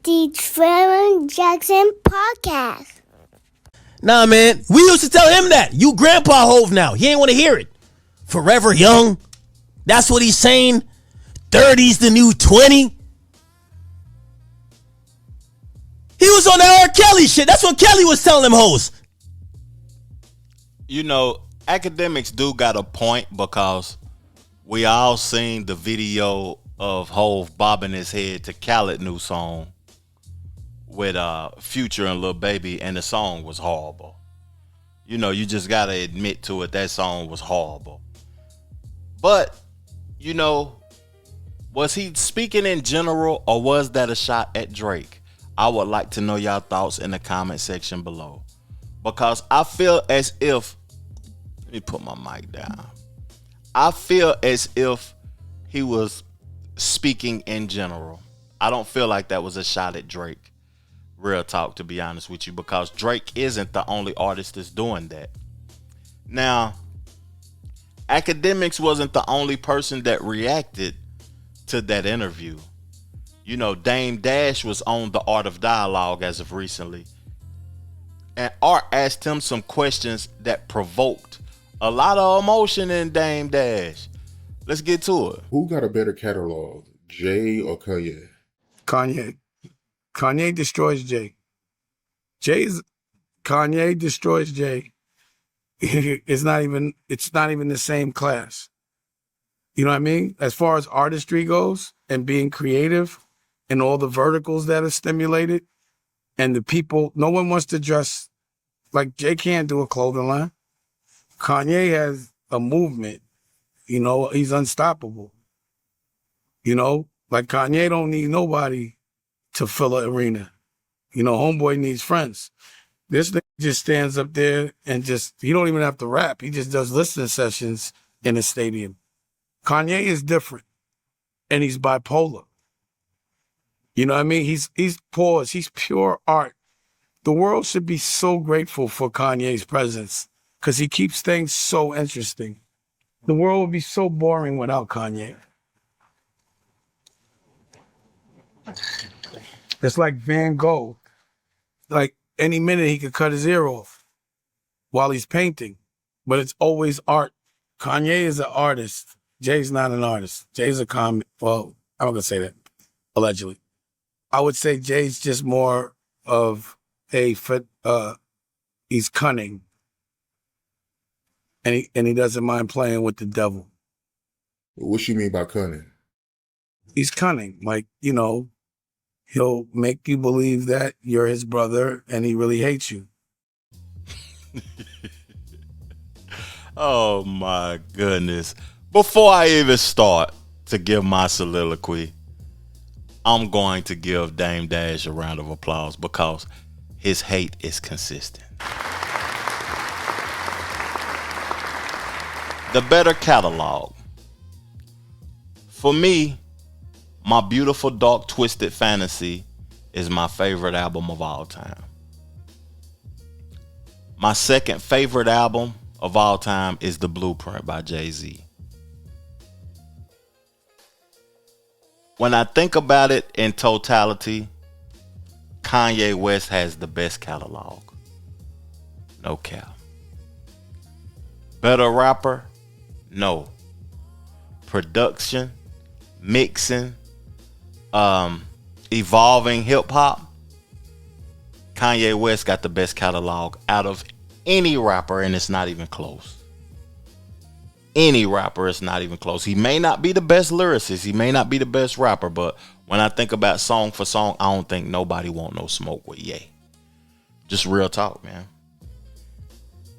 the Trevor Jackson Podcast. Nah, man, we used to tell him that. You Grandpa Hove now. He ain't want to hear it. Forever young. That's what he's saying. 30's the new 20. He was on that R. Kelly shit. That's what Kelly was telling them hoes. You know, academics do got a point because we all seen the video of Hove bobbing his head to Khaled new song with Future and Lil Baby, and the song was horrible. You know, you just gotta admit to it, that song was horrible. But, you know, was he speaking in general or was that a shot at Drake? I would like to know y'all thoughts in the comment section below. Because I feel as if, let me put my mic down. I feel as if he was speaking in general. I don't feel like that was a shot at Drake. Real talk, to be honest with you, because Drake isn't the only artist that's doing that. Now, Academics wasn't the only person that reacted to that interview. You know, Dame Dash was on The Art of Dialogue as of recently. And Art asked him some questions that provoked a lot of emotion in Dame Dash. Let's get to it. Who got a better catalog, Jay or Kanye? Kanye. Kanye destroys Jay. Kanye destroys Jay. It's not even the same class. You know what I mean? As far as artistry goes and being creative and all the verticals that are stimulated and the people, no one wants to dress like Jay can't do a clothing line. Kanye has a movement. You know, he's unstoppable. You know, like Kanye don't need nobody to fill an arena. You know, homeboy needs friends. This nigga just stands up there and he don't even have to rap. He just does listening sessions in a stadium. Kanye is different and he's bipolar. You know what I mean? He's paused. He's pure art. The world should be so grateful for Kanye's presence because he keeps things so interesting. The world would be so boring without Kanye. It's like Van Gogh. Like any minute he could cut his ear off while he's painting, but it's always art. Kanye is an artist. Jay's not an artist. Jay's a comic. Well, I'm not gonna say that. Allegedly. I would say Jay's just more of he's cunning. And he doesn't mind playing with the devil. What you mean by cunning? He's cunning. Like, you know, he'll make you believe that you're his brother and he really hates you. Oh my goodness. Before I even start to give my soliloquy, I'm going to give Dame Dash a round of applause because his hate is consistent. The better catalog. For me, My Beautiful Dark Twisted Fantasy is my favorite album of all time. My second favorite album of all time is The Blueprint by Jay-Z. When I think about it in totality, Kanye West has the best catalog. No cap. Better rapper? No. Production, mixing, evolving hip hop. Kanye West got the best catalog out of any rapper, and it's not even close. Any rapper, it's not even close. He may not be the best lyricist, he may not be the best rapper, but when I think about song for song, I don't think nobody want no smoke with Ye. Just real talk, man.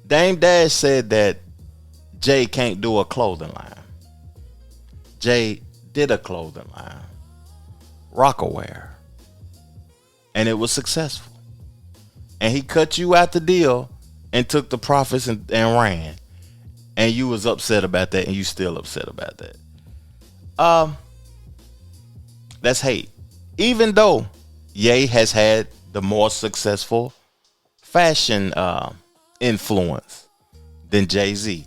Dame Dash said that Jay can't do a clothing line. Jay did a clothing line, Roc-A-Wear, and it was successful. And he cut you out the deal and took the profits and ran. And you was upset about that, and you still upset about that. That's hate. Even though Ye has had the more successful fashion influence than Jay-Z.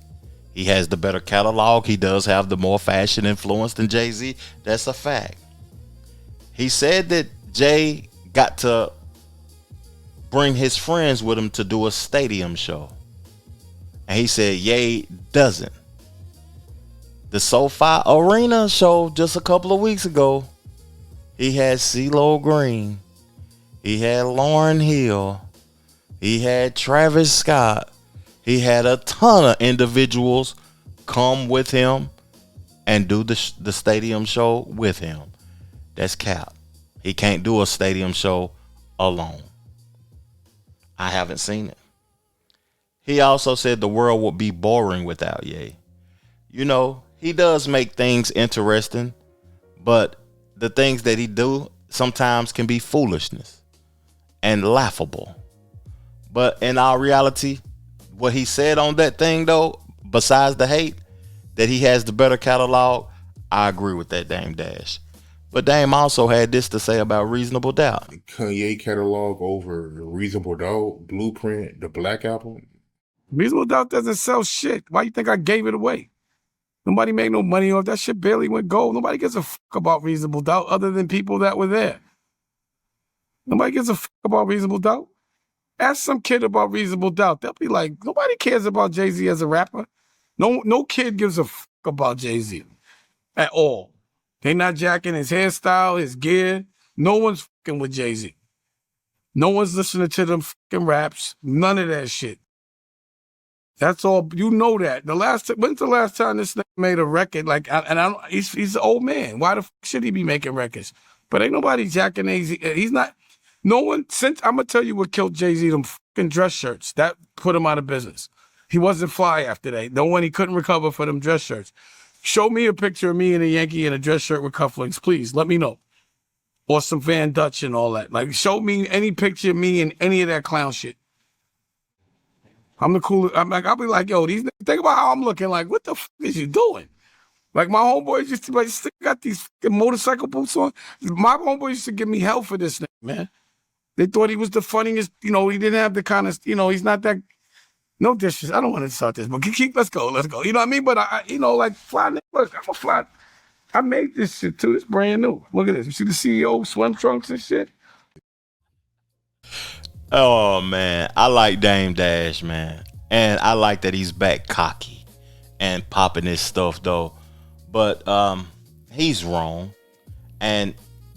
He has the better catalog. He does have the more fashion influence than Jay-Z. That's a fact. He said that Jay got to bring his friends with him to do a stadium show. And he said Ye doesn't. The SoFi Arena show just a couple of weeks ago, he had CeeLo Green, he had Lauryn Hill, he had Travis Scott, he had a ton of individuals come with him and do the stadium show with him. That's cap. He can't do a stadium show alone. I haven't seen it. He also said the world would be boring without Ye. You know, he does make things interesting, but the things that he do sometimes can be foolishness and laughable. But in our reality, what he said on that thing though, besides the hate, that he has the better catalog, I agree with that, Dame Dash. But Dame also had this to say about Reasonable Doubt. Kanye catalog over Reasonable Doubt, Blueprint, the Black Album. Reasonable Doubt doesn't sell shit. Why you think I gave it away? Nobody made no money off that shit. Barely went gold. Nobody gives a fuck about Reasonable Doubt other than people that were there. Nobody gives a fuck about Reasonable Doubt. Ask some kid about Reasonable Doubt. They'll be like, nobody cares about Jay-Z as a rapper. No kid gives a fuck about Jay-Z at all. They not jacking his hairstyle, his gear. No one's fucking with Jay-Z. No one's listening to them fucking raps. None of that shit. That's all. You know that. When's the last time this nigga made a record? He's an old man. Why the fuck should he be making records? But ain't nobody jacking AZ. He's not. No one, since, I'm going to tell you what killed Jay-Z, them fucking dress shirts. That put him out of business. He wasn't fly after that. No one, he couldn't recover for them dress shirts. Show me a picture of me in a Yankee in a dress shirt with cufflinks, please. Let me know. Or some Van Dutch and all that. Like, show me any picture of me in any of that clown shit. I'm the coolest. I'll be like, yo, these niggas, think about how I'm looking. Like, what the fuck is you doing? Like, my homeboys used to, like, still got these fucking motorcycle boots on. My homeboys used to give me hell for this nigga, man. They thought he was the funniest, he didn't have the kind of, he's not that, no dishes. I don't want to start this, but let's go. You know what I mean? But like fly, look, I'm a fly. I made this shit too. It's brand new. Look at this. You see the CEO swim trunks and shit? Oh man, I like Dame Dash, man. And I like that he's back cocky and popping his stuff though. But he's wrong. And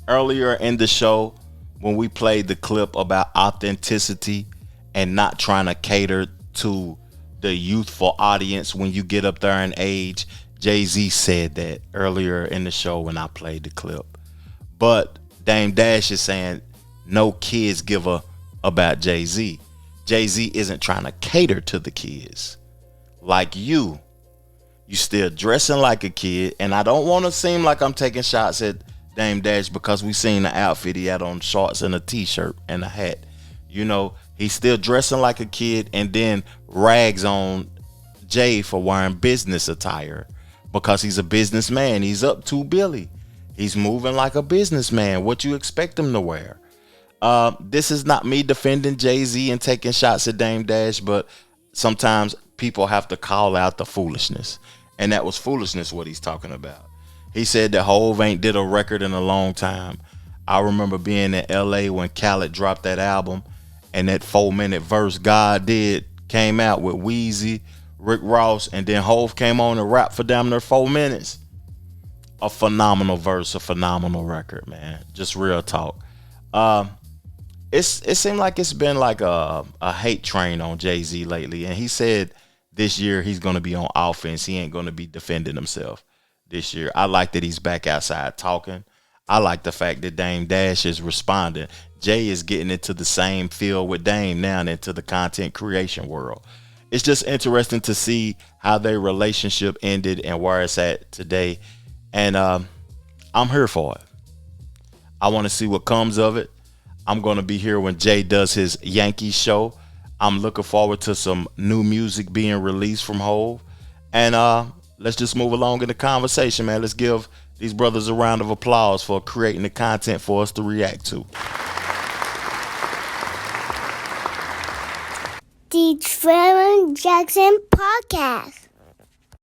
earlier in the show, when we played the clip about authenticity and not trying to cater to the youthful audience when you get up there in age, Jay-Z said that earlier in the show when I played the clip. But Dame Dash is saying no kids give a about Jay-Z. Jay-Z isn't trying to cater to the kids. Like you still dressing like a kid, and I don't want to seem like I'm taking shots at Dame Dash because we seen the outfit he had on, shorts and a t-shirt and a hat. He's still dressing like a kid and then rags on Jay for wearing business attire because he's a businessman. He's up to Billy. He's moving like a businessman. What you expect him to wear? This is not me defending Jay-Z and taking shots at Dame Dash, but sometimes people have to call out the foolishness. And that was foolishness what he's talking about. He said that Hov ain't did a record in a long time. I remember being in LA when Khaled dropped that album and that 4-minute verse God Did came out with Weezy, Rick Ross, and then Hov came on and rapped for damn near 4 minutes. A phenomenal verse, a phenomenal record, man. Just real talk. It seemed like it's been like a hate train on Jay-Z lately. And he said this year he's going to be on offense. He ain't going to be defending himself this year. I like that he's back outside talking. I like the fact that Dame Dash is responding. Jay is getting into the same field with Dame now and into the content creation world. It's just interesting to see how their relationship ended and where it's at today. And I'm here for it. I want to see what comes of it. I'm going to be here when Jay does his Yankees show. I'm looking forward to some new music being released from Hov. And let's just move along in the conversation, man. Let's give these brothers a round of applause for creating the content for us to react to. The Trevor Jackson Podcast.